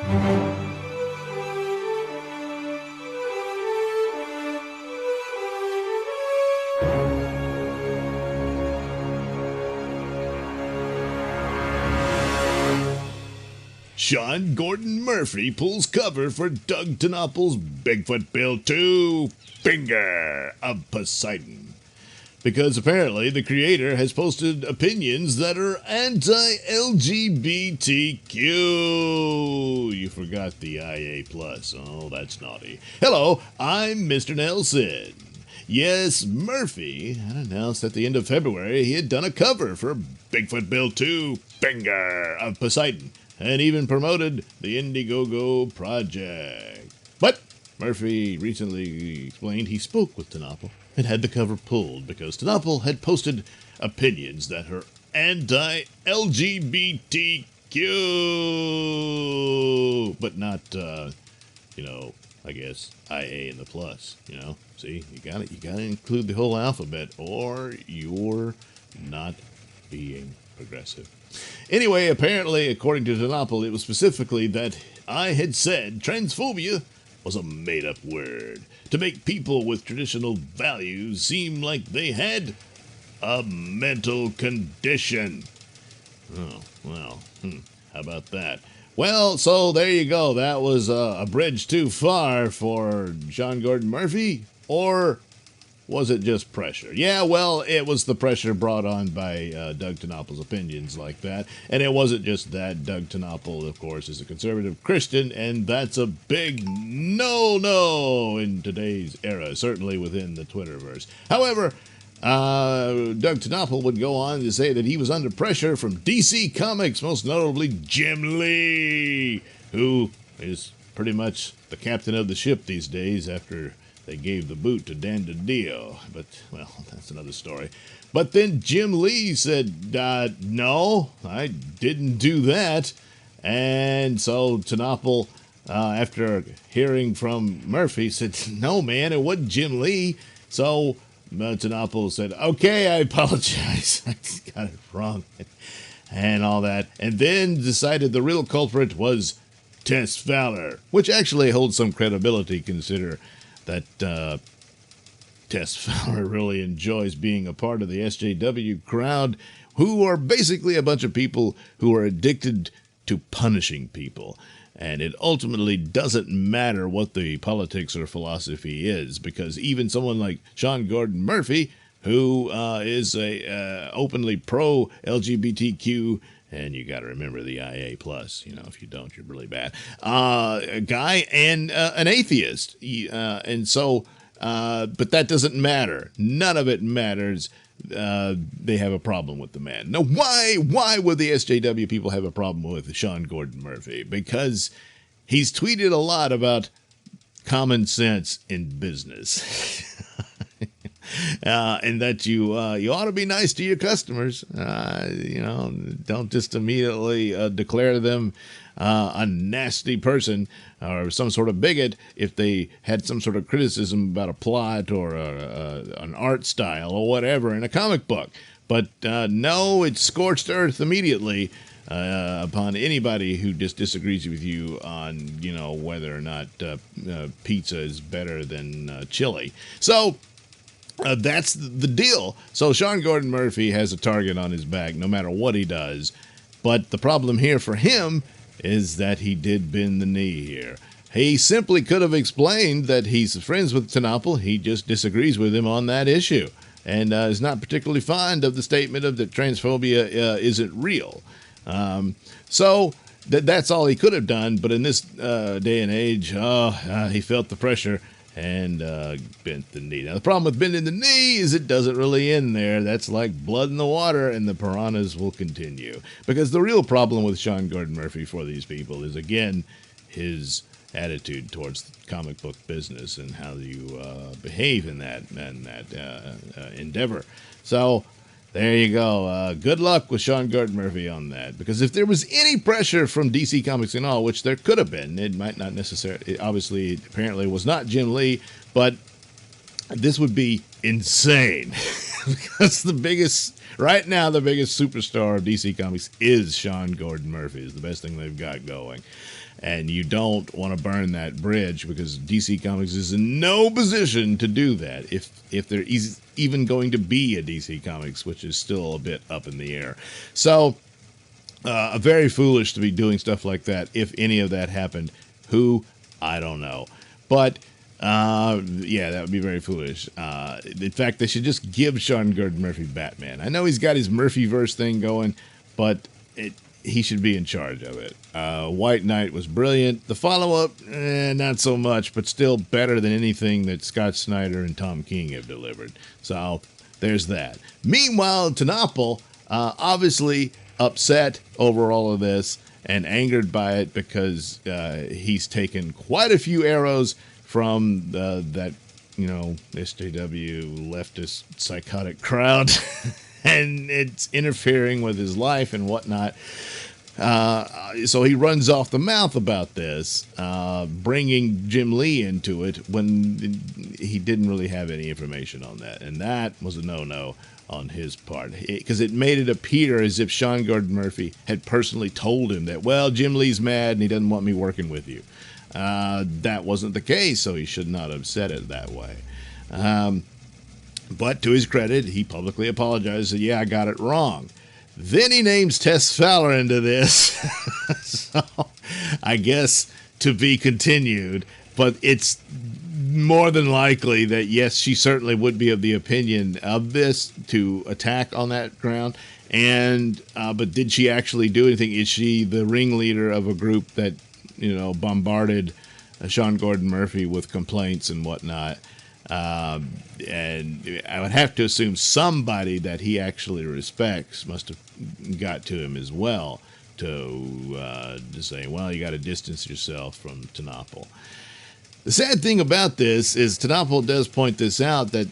Sean Gordon Murphy pulls cover for Doug TenNapel's Bigfoot Bill 2 Finger of Poseidon. Because apparently the creator has posted opinions that are anti-LGBTQ. You forgot the IA+. Oh, that's naughty. Hello, I'm Mr. Nailsin. Yes, Murphy had announced at the end of February he had done a cover for Bigfoot Bill 2 Finger of Poseidon, and even promoted the Indiegogo project. But Murphy recently explained he spoke with TenNapel and had the cover pulled because TenNapel had posted opinions that are anti-LGBTQ, but not, I guess IA in the plus. See, you gotta include the whole alphabet, or you're not being progressive. Anyway, apparently, according to TenNapel, it was specifically that I had said transphobia was a made-up word to make people with traditional values seem like they had a mental condition. Oh, well, how about that? Well, so there you go. That was a bridge too far for Sean Gordon Murphy, or was it just pressure? Yeah, well, it was the pressure brought on by Doug TenNapel's opinions like that. And it wasn't just that. Doug TenNapel, of course, is a conservative Christian, and that's a big no-no in today's era, certainly within the Twitterverse. However, Doug TenNapel would go on to say that he was under pressure from DC Comics, most notably Jim Lee, who is pretty much the captain of the ship these days after they gave the boot to Dan DiDio, but, well, that's another story. But then Jim Lee said, no, I didn't do that. And so TenNapel, after hearing from Murphy, said, no, man, it wasn't Jim Lee. So TenNapel said, okay, I apologize. I got it wrong and all that. And then decided the real culprit was Tess Fowler, which actually holds some credibility, consider that Tess Fowler really enjoys being a part of the SJW crowd, who are basically a bunch of people who are addicted to punishing people. And it ultimately doesn't matter what the politics or philosophy is, because even someone like Sean Gordon Murphy, who is a openly pro-LGBTQ, and you got to remember the IA+, if you don't, you're really bad, a guy and an atheist. And so, but that doesn't matter. None of it matters. They have a problem with the man. Now, why would the SJW people have a problem with Sean Gordon Murphy? Because he's tweeted a lot about common sense in business. And that you ought to be nice to your customers. Don't just immediately declare them a nasty person or some sort of bigot if they had some sort of criticism about a plot or an art style or whatever in a comic book. But no, it's scorched earth immediately upon anybody who just disagrees with you on, whether or not pizza is better than chili. So that's the deal. So Sean Gordon Murphy has a target on his back no matter what he does. But the problem here for him is that he did bend the knee here. He simply could have explained that he's friends with TenNapel. He just disagrees with him on that issue and is not particularly fond of the statement of that transphobia isn't real. So that's all he could have done. But in this day and age, he felt the pressure and bent the knee. Now, the problem with bending the knee is it doesn't really end there. That's like blood in the water, and the piranhas will continue. Because the real problem with Sean Gordon Murphy for these people is, again, his attitude towards the comic book business and how you behave in that endeavor. So there you go. Good luck with Sean Gordon Murphy on that. Because if there was any pressure from DC Comics and all, which there could have been, it might not necessarily, obviously, apparently was not Jim Lee, but this would be insane. because right now, the biggest superstar of DC Comics is Sean Gordon Murphy. Is the best thing they've got going. And you don't want to burn that bridge because DC Comics is in no position to do that if there is even going to be a DC Comics, which is still a bit up in the air. So, very foolish to be doing stuff like that. If any of that happened, I don't know. But, yeah, that would be very foolish. In fact, they should just give Sean Gordon Murphy Batman. I know he's got his Murphyverse thing going, but he should be in charge of it. White Knight was brilliant. The follow-up, not so much, but still better than anything that Scott Snyder and Tom King have delivered. So there's that. Meanwhile, Tenopple, obviously upset over all of this and angered by it because he's taken quite a few arrows from that, SJW leftist psychotic crowd. And it's interfering with his life and whatnot. So he runs off the mouth about this, bringing Jim Lee into it when he didn't really have any information on that. And that was a no-no on his part, because it made it appear as if Sean Gordon Murphy had personally told him that, well, Jim Lee's mad and he doesn't want me working with you. That wasn't the case, so he should not have said it that way. But to his credit, he publicly apologized, said, yeah, I got it wrong. Then he names Tess Fowler into this. So I guess to be continued, but it's more than likely that, yes, she certainly would be of the opinion of this to attack on that ground. And but did she actually do anything? Is she the ringleader of a group that, bombarded Sean Gordon Murphy with complaints and whatnot? And I would have to assume somebody that he actually respects must have got to him as well to say, well, you got to distance yourself from Tenopple. The sad thing about this is Tenopple does point this out, that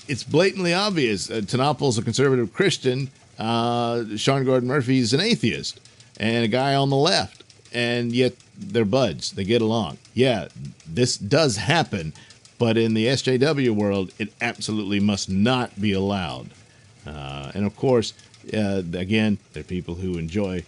it's blatantly obvious. Tenopple's a conservative Christian. Sean Gordon Murphy's an atheist and a guy on the left. And yet they're buds. They get along. Yeah, this does happen. But in the SJW world, it absolutely must not be allowed. And of course, again, there are people who enjoy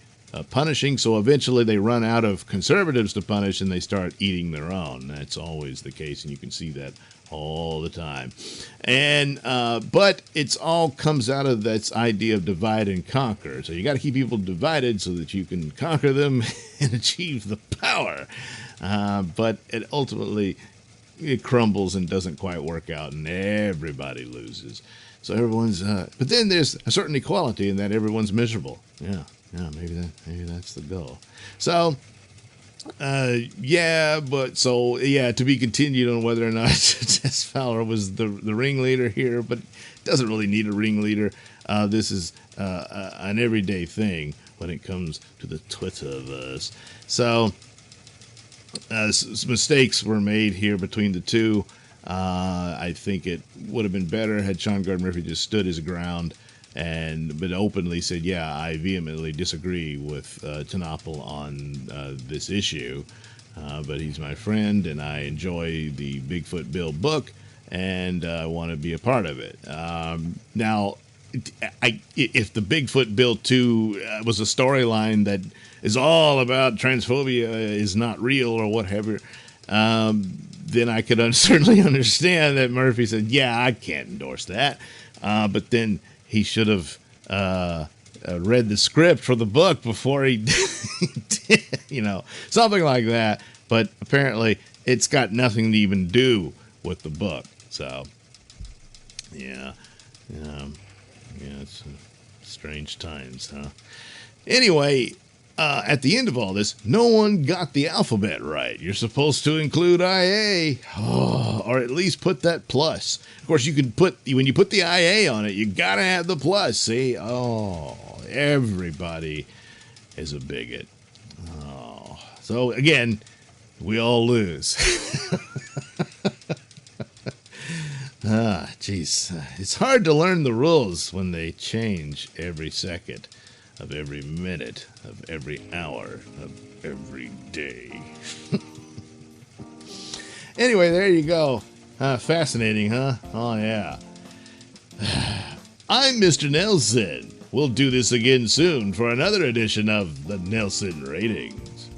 punishing, so eventually they run out of conservatives to punish and they start eating their own. That's always the case, and you can see that all the time. And but it's all comes out of this idea of divide and conquer. So you got to keep people divided so that you can conquer them and achieve the power. But it ultimately it crumbles and doesn't quite work out, and everybody loses. So everyone's, but then there's a certain equality in that everyone's miserable. Yeah, maybe that's the goal. So, to be continued on whether or not Tess Fowler was the ringleader here, but doesn't really need a ringleader. This is an everyday thing when it comes to the Twitterverse. So, mistakes were made here between the two. I think it would have been better had Sean Gordon Murphy just stood his ground but openly said, yeah, I vehemently disagree with Tenopple on this issue, but he's my friend and I enjoy the Bigfoot Bill book and I want to be a part of it. Now, if the Bigfoot Bill 2 was a storyline that is all about transphobia is not real or whatever, then I could certainly understand that Murphy said, yeah, I can't endorse that. But then he should have read the script for the book before he did, something like that. But apparently it's got nothing to even do with the book. So, it's strange times, huh? Anyway, at the end of all this, no one got the alphabet right. You're supposed to include IA, or at least put that plus. Of course, when you put the IA on it, you gotta have the plus. See? Oh, everybody is a bigot. Oh, so again, we all lose. Jeez, it's hard to learn the rules when they change every second of every minute, of every hour, of every day. Anyway, there you go. Fascinating, huh? Oh, yeah. I'm Mr. Nailsin. We'll do this again soon for another edition of the Nailsin Ratings.